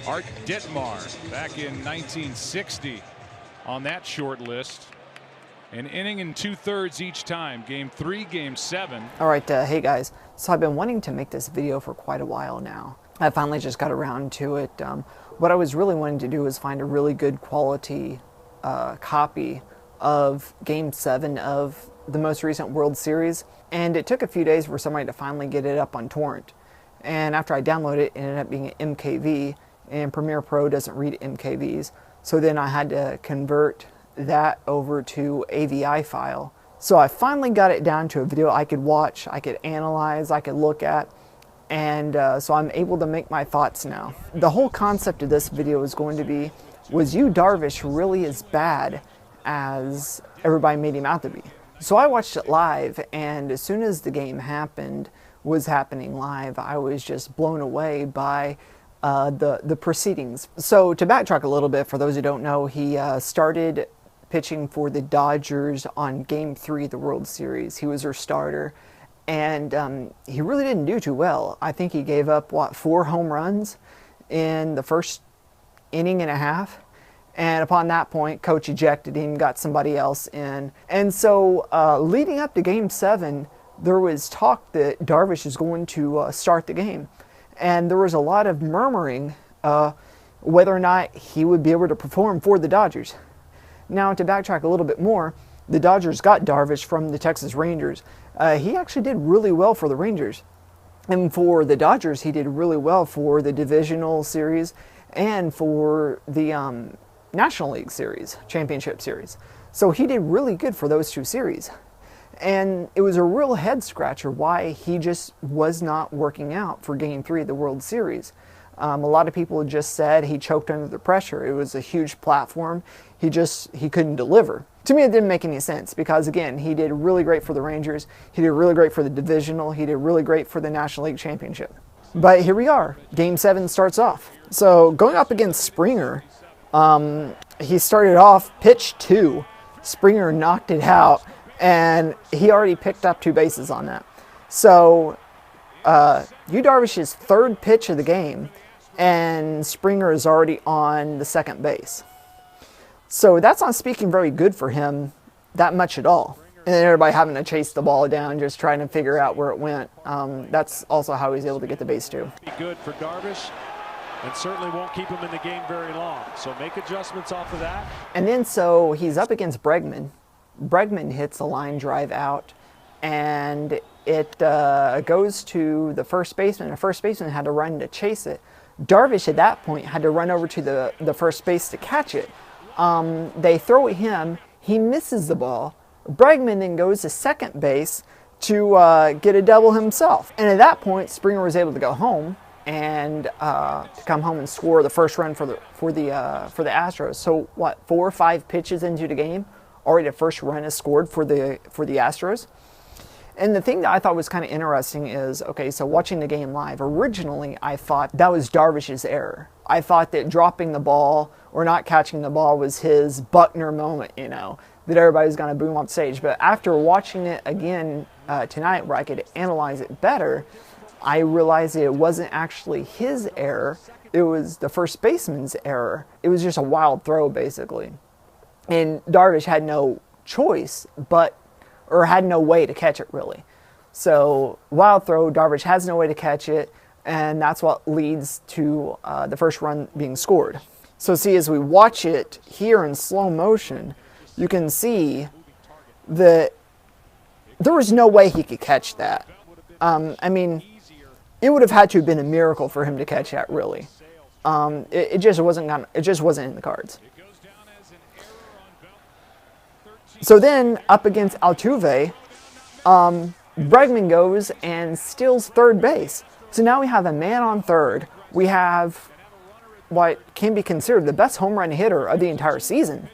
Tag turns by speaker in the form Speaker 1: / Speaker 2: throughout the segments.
Speaker 1: Art Ditmar back in 1960 on that short list. An inning and 2/3 each time. Game 3, Game 7.
Speaker 2: All right, hey guys. So I've been wanting to make this video for quite a while now. I finally just got around to it. What I was really wanting to do is find a really good quality copy of Game 7 of the most recent World Series. And it took a few days for somebody to finally get it up on torrent. And after I downloaded it, it ended up being an MKV. And Premiere Pro doesn't read MKVs. So then I had to convert that over to AVI file. So I finally got it down to a video I could watch, I could analyze, I could look at, and so I'm able to make my thoughts now. The whole concept of this video is going to be, was Darvish really as bad as everybody made him out to be? So I watched it live, and as soon as the game was happening live, I was just blown away by the proceedings. So to backtrack a little bit, for those who don't know, he started pitching for the Dodgers on Game 3 of the World Series. He was their starter, and he really didn't do too well. I think he gave up, 4 home runs in the first inning and a half. And upon that point, coach ejected him, got somebody else in. And so leading up to Game 7, there was talk that Darvish is going to start the game. And there was a lot of murmuring whether or not he would be able to perform for the Dodgers. Now, to backtrack a little bit more, the Dodgers got Darvish from the Texas Rangers. He actually did really well for the Rangers. And for the Dodgers, he did really well for the Divisional Series and for the National League Series, Championship Series. So he did really good for those 2 series. And it was a real head scratcher why he just was not working out for Game 3 of the World Series. A lot of people just said he choked under the pressure. It was a huge platform. He couldn't deliver. To me, it didn't make any sense because, again, he did really great for the Rangers. He did really great for the Divisional. He did really great for the National League Championship. But here we are. Game 7 starts off. So going up against Springer, he started off pitch 2. Springer knocked it out, and he already picked up 2 bases on that. So Darvish's 3rd pitch of the game, and Springer is already on the 2nd base. So that's not speaking very good for him that much at all. And then everybody having to chase the ball down, just trying to figure out where it went. That's also how he's able to get the base too.
Speaker 3: Good for Darvish, and certainly won't keep him in the game very long. So make adjustments off of that.
Speaker 2: And then so he's up against Bregman. Bregman hits a line drive out, and it goes to the first baseman. The first baseman had to run to chase it. Darvish at that point had to run over to the first base to catch it. They throw at him. He misses the ball. Bregman then goes to second base to get a double himself. And at that point, Springer was able to go home and to come home and score the first run for the Astros. So 4 or 5 pitches into the game, already the first run is scored for the Astros. And the thing that I thought was kind of interesting is, okay, so watching the game live, originally I thought that was Darvish's error. I thought that dropping the ball or not catching the ball was his Buckner moment, that everybody's going to boom off stage. But after watching it again tonight, where I could analyze it better, I realized that it wasn't actually his error. It was the first baseman's error. It was just a wild throw, basically. And Darvish had no choice or had no way to catch it, really. So, wild throw, Darvish has no way to catch it, and that's what leads to the first run being scored. So see, as we watch it here in slow motion, you can see that there was no way he could catch that. I mean, it would have had to have been a miracle for him to catch that, really. It just wasn't in the cards. So then, up against Altuve, Bregman goes and steals third base. So now we have a man on third. We have what can be considered the best home run hitter of the entire season.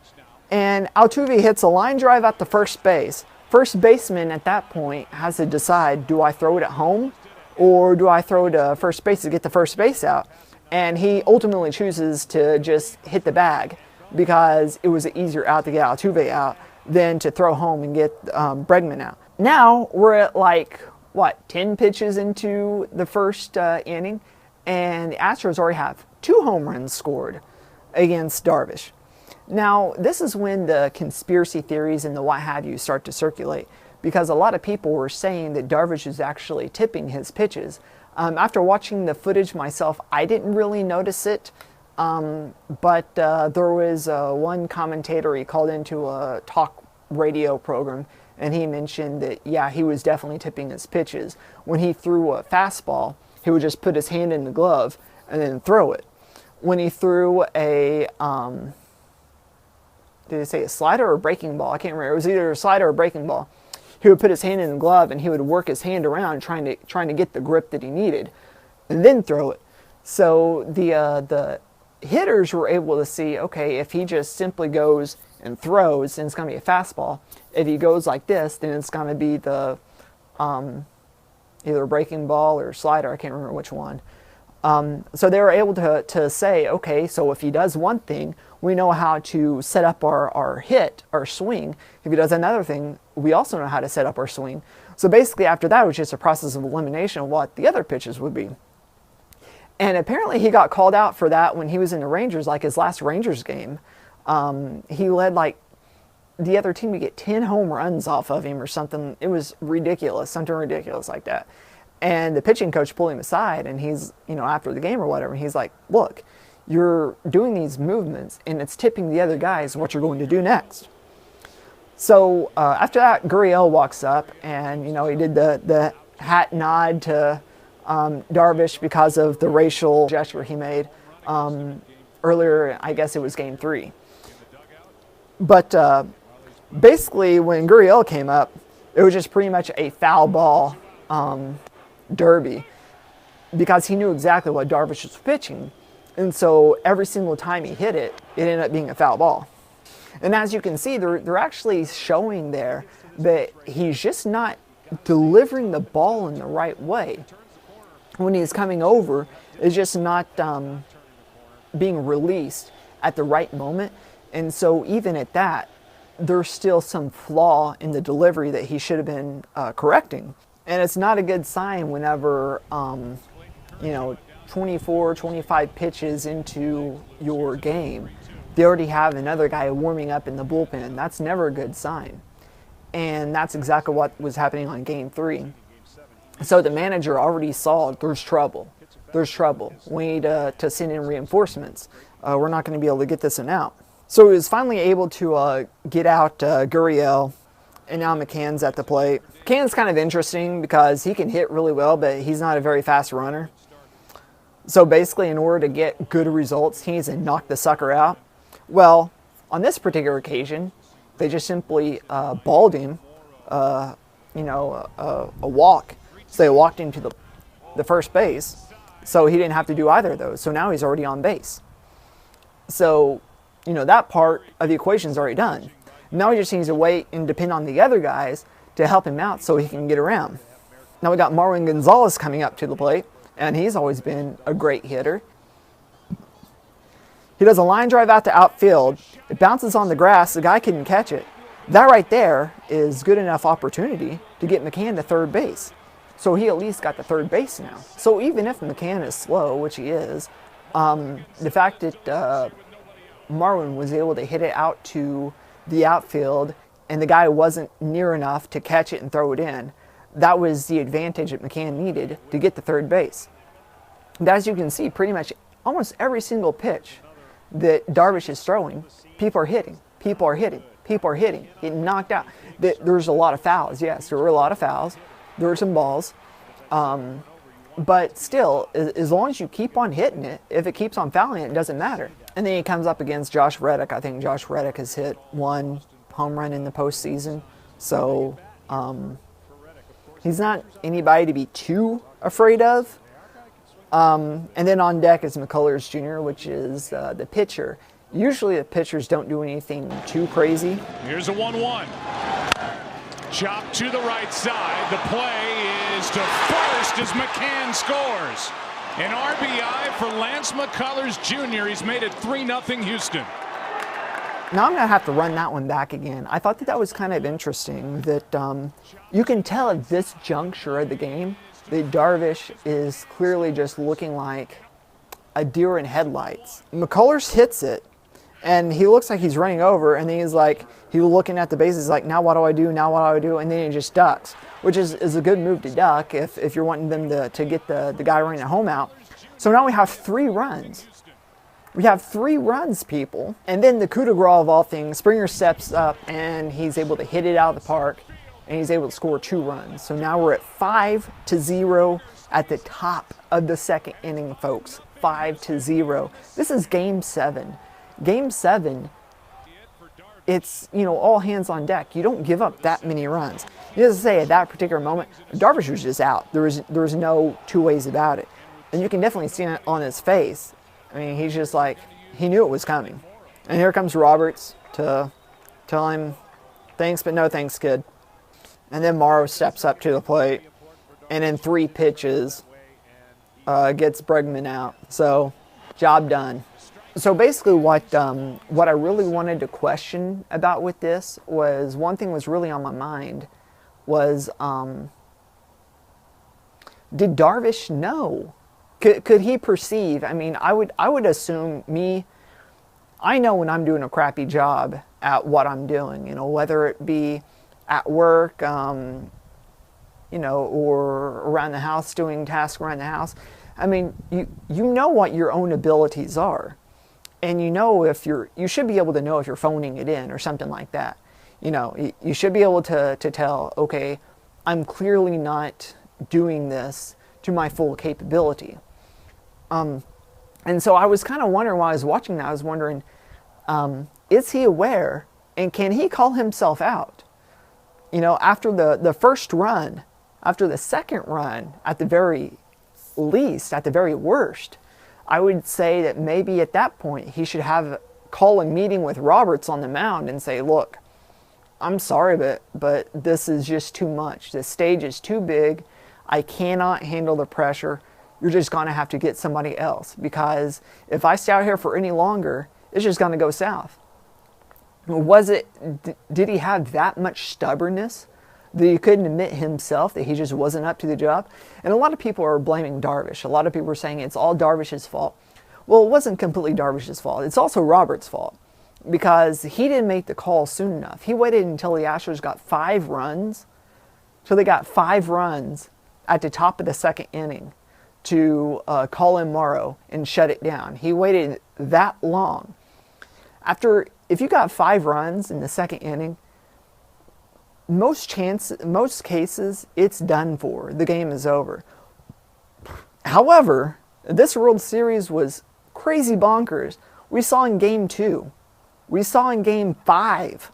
Speaker 2: And Altuve hits a line drive at the first base. First baseman at that point has to decide, do I throw it at home or do I throw it to first base to get the first base out? And he ultimately chooses to just hit the bag because it was an easier out to get Altuve out than to throw home and get Bregman out. Now we're at 10 pitches into the first inning, and the Astros already have 2 home runs scored against Darvish. Now, this is when the conspiracy theories and the what have you start to circulate, because a lot of people were saying that Darvish is actually tipping his pitches. After watching the footage myself, I didn't really notice it, but there was one commentator, he called into a talk radio program, and he mentioned that, yeah, he was definitely tipping his pitches. When he threw a fastball, he would just put his hand in the glove and then throw it. When he threw a, did they say a slider or a breaking ball? I can't remember. It was either a slider or a breaking ball. He would put his hand in the glove and he would work his hand around trying to get the grip that he needed, and then throw it. So the hitters were able to see, okay, if he just simply goes and throws, then it's going to be a fastball. If he goes like this, then it's going to be the either a breaking ball or slider. I can't remember which one. So they were able to say, okay, so if he does one thing, we know how to set up our hit, our swing. If he does another thing, we also know how to set up our swing. So basically after that, it was just a process of elimination of what the other pitches would be. And apparently he got called out for that when he was in the Rangers, like his last Rangers game. He led like the other team to get 10 home runs off of him or something. It was ridiculous, something ridiculous like that. And the pitching coach pulled him aside, and he's, after the game or whatever, he's like, look, you're doing these movements and it's tipping the other guys what you're going to do next. So after that, Gurriel walks up and, he did the hat nod to Darvish because of the racial gesture he made earlier. I guess it was game 3. But basically when Gurriel came up, it was just pretty much a foul ball derby, because he knew exactly what Darvish was pitching. And so every single time he hit it, it ended up being a foul ball. And as you can see, they're actually showing there that he's just not delivering the ball in the right way. When he's coming over, it's just not being released at the right moment. And so even at that, there's still some flaw in the delivery that he should have been correcting. And it's not a good sign whenever, 24, 25 pitches into your game, they already have another guy warming up in the bullpen. That's never a good sign. And that's exactly what was happening on game 3. So the manager already saw there's trouble. There's trouble. We need to send in reinforcements. We're not going to be able to get this one out. So he was finally able to get out Gurriel, and now McCann's at the plate. McCann's kind of interesting because he can hit really well, but he's not a very fast runner. So basically, in order to get good results, he needs to knock the sucker out. Well, on this particular occasion, they just simply balled him, a walk. So they walked him to the first base, so he didn't have to do either of those. So now he's already on base. So, that part of the equation is already done. Now he just needs to wait and depend on the other guys to help him out so he can get around. Now we got Marwin Gonzalez coming up to the plate, and he's always been a great hitter. He does a line drive out to outfield. It bounces on the grass. The guy couldn't catch it. That right there is good enough opportunity to get McCann to third base. So he at least got to third base now. So even if McCann is slow, which he is, the fact that Marwin was able to hit it out to the outfield and the guy wasn't near enough to catch it and throw it in, that was the advantage that McCann needed to get to third base. And as you can see, pretty much almost every single pitch that Darvish is throwing, people are hitting, people are hitting, people are hitting, getting knocked out. There's a lot of fouls, yes, there were a lot of fouls. There were some balls. But still, as long as you keep on hitting it, if it keeps on fouling it, it doesn't matter. And then he comes up against Josh Reddick. I think Josh Reddick has hit 1 home run in the postseason. So he's not anybody to be too afraid of. And then on deck is McCullers Jr., which is the pitcher. Usually the pitchers don't do anything too crazy.
Speaker 1: Here's a 1-1. Chop to the right side. The play is to first as McCann scores. An RBI for Lance McCullers Jr. He's made it 3-0 Houston.
Speaker 2: Now I'm going to have to run that one back again. I thought that was kind of interesting that you can tell at this juncture of the game that Darvish is clearly just looking like a deer in headlights. McCullers hits it, and he looks like he's running over, and then he's looking at the bases like, now what do I do, now what do I do, and then he just ducks, which is a good move to duck if you're wanting them to get the guy running the home out. So now we have 3 runs. We have 3 runs, people. And then the coup de grace of all things, Springer steps up, and he's able to hit it out of the park, and he's able to score 2 runs. So now we're at 5-0 at the top of the second inning, folks. 5-0. This is Game 7. Game 7, it's, all hands on deck. You don't give up that many runs. You have to say, at that particular moment, Darvish was just out. There was no 2 ways about it. And you can definitely see it on his face. I mean, he's just like, he knew it was coming. And here comes Roberts to tell him, thanks, but no thanks, kid. And then Morrow steps up to the plate, and in 3 pitches, gets Bregman out. So, job done. So basically what I really wanted to question about with this was, one thing was really on my mind was, did Darvish know? Could he perceive? I mean, I would assume I know when I'm doing a crappy job at what I'm doing, whether it be at work, or around the house, doing tasks around the house. I mean, you know what your own abilities are. And you should be able to know if you're phoning it in or something like that. You should be able to tell, okay, I'm clearly not doing this to my full capability. And so I was kind of wondering while I was watching that, I was wondering, is he aware and can he call himself out? After the first run, after the second run, at the very least, at the very worst, I would say that maybe at that point he should call a meeting with Roberts on the mound and say, look, I'm sorry, but this is just too much. The stage is too big. I cannot handle the pressure. You're just going to have to get somebody else, because if I stay out here for any longer, it's just going to go south. Did he have that much stubbornness that he couldn't admit himself that he just wasn't up to the job? And a lot of people are blaming Darvish. A lot of people are saying it's all Darvish's fault. Well, it wasn't completely Darvish's fault. It's also Roberts' fault, because he didn't make the call soon enough. He waited until the Astros got 5 runs, till they got 5 runs at the top of the second inning to call in Morrow and shut it down. He waited that long. If you got 5 runs in the second inning, most cases, it's done for. The game is over. However, this World Series was crazy bonkers. We saw in Game 2. We saw in Game 5.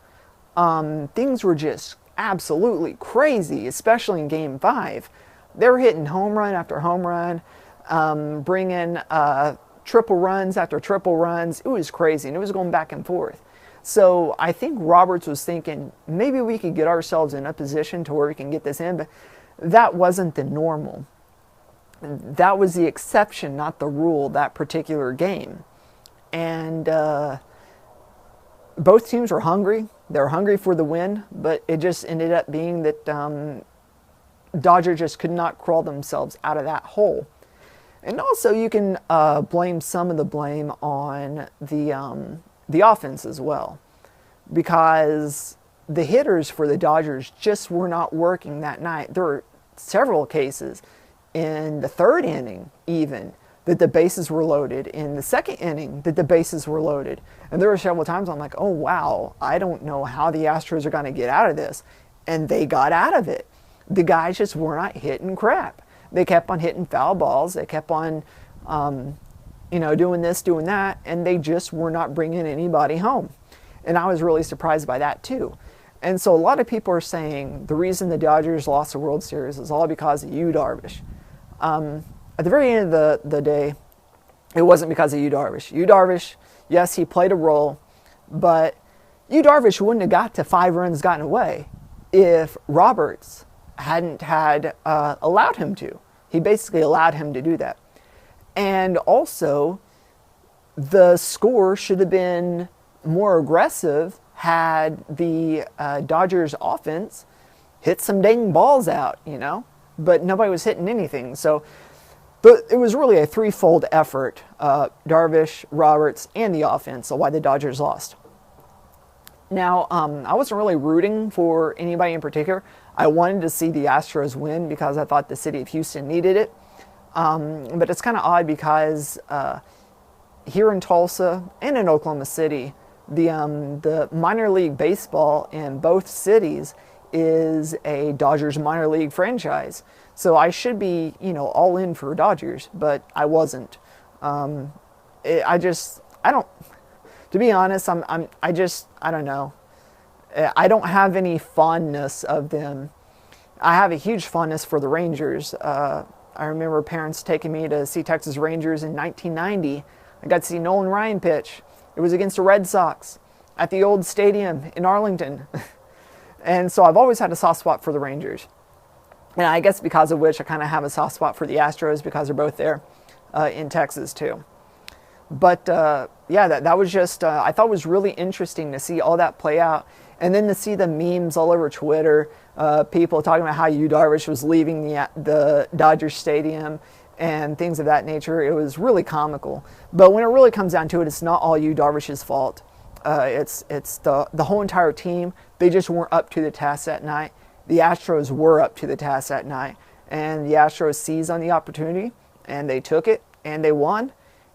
Speaker 2: Things were just absolutely crazy, especially in Game 5. They were hitting home run after home run, bringing triple runs after triple runs. It was crazy, and it was going back and forth. So I think Roberts was thinking, maybe we could get ourselves in a position to where we can get this in, but that wasn't the normal. That was the exception, not the rule, that particular game. And both teams were hungry. They were hungry for the win, but it just ended up being that Dodgers just could not crawl themselves out of that hole. And also you can blame some of the blame on the offense as well, because the hitters for the Dodgers just were not working that night. There were several cases in the third inning even that the bases were loaded, in the second inning that the bases were loaded. And there were several times I'm like, oh wow, I don't know how the Astros are going to get out of this. And they got out of it. The guys just were not hitting crap. They kept on hitting foul balls. They kept on doing this, doing that, and they just were not bringing anybody home. And I was really surprised by that too. And so a lot of people are saying the reason the Dodgers lost the World Series is all because of you, Darvish. At the very end of the day, it wasn't because of you, Darvish. You, Darvish, yes, he played a role, but you, Darvish, wouldn't have got to 5 runs gotten away if Roberts hadn't allowed him to. He basically allowed him to do that. And also, the score should have been more aggressive had the Dodgers offense hit some dang balls out, but nobody was hitting anything. So it was really a threefold effort, Darvish, Roberts, and the offense, so why the Dodgers lost. Now, I wasn't really rooting for anybody in particular. I wanted to see the Astros win because I thought the city of Houston needed it. But it's kind of odd because here in Tulsa and in Oklahoma City, the minor league baseball in both cities is a Dodgers minor league franchise. So I should be, all in for Dodgers, but I wasn't. To be honest, I don't know. I don't have any fondness of them. I have a huge fondness for the Rangers. I remember parents taking me to see Texas Rangers in 1990. I got to see Nolan Ryan pitch. It was against the Red Sox at the old stadium in Arlington. And so I've always had a soft spot for the Rangers. And I guess because of which I kind of have a soft spot for the Astros because they're both there in Texas too. But that was just, I thought it was really interesting to see all that play out. And then to see the memes all over Twitter, people talking about how Yu Darvish was leaving the Dodgers Stadium and things of that nature. It was really comical. But when it really comes down to it, it's not all Yu Darvish's fault. It's the whole entire team. They just weren't up to the task that night. The Astros were up to the task that night. And the Astros seized on the opportunity, and they took it, and they won.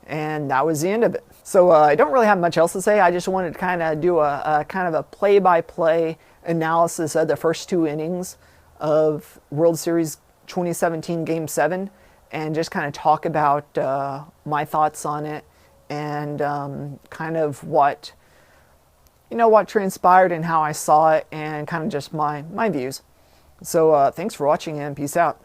Speaker 2: And that was the end of it. So I don't really have much else to say. I just wanted to kind of do a kind of a play-by-play analysis of the first two innings of World Series 2017 Game 7 and just kind of talk about my thoughts on it and kind of what transpired and how I saw it and kind of just my views. So thanks for watching and peace out.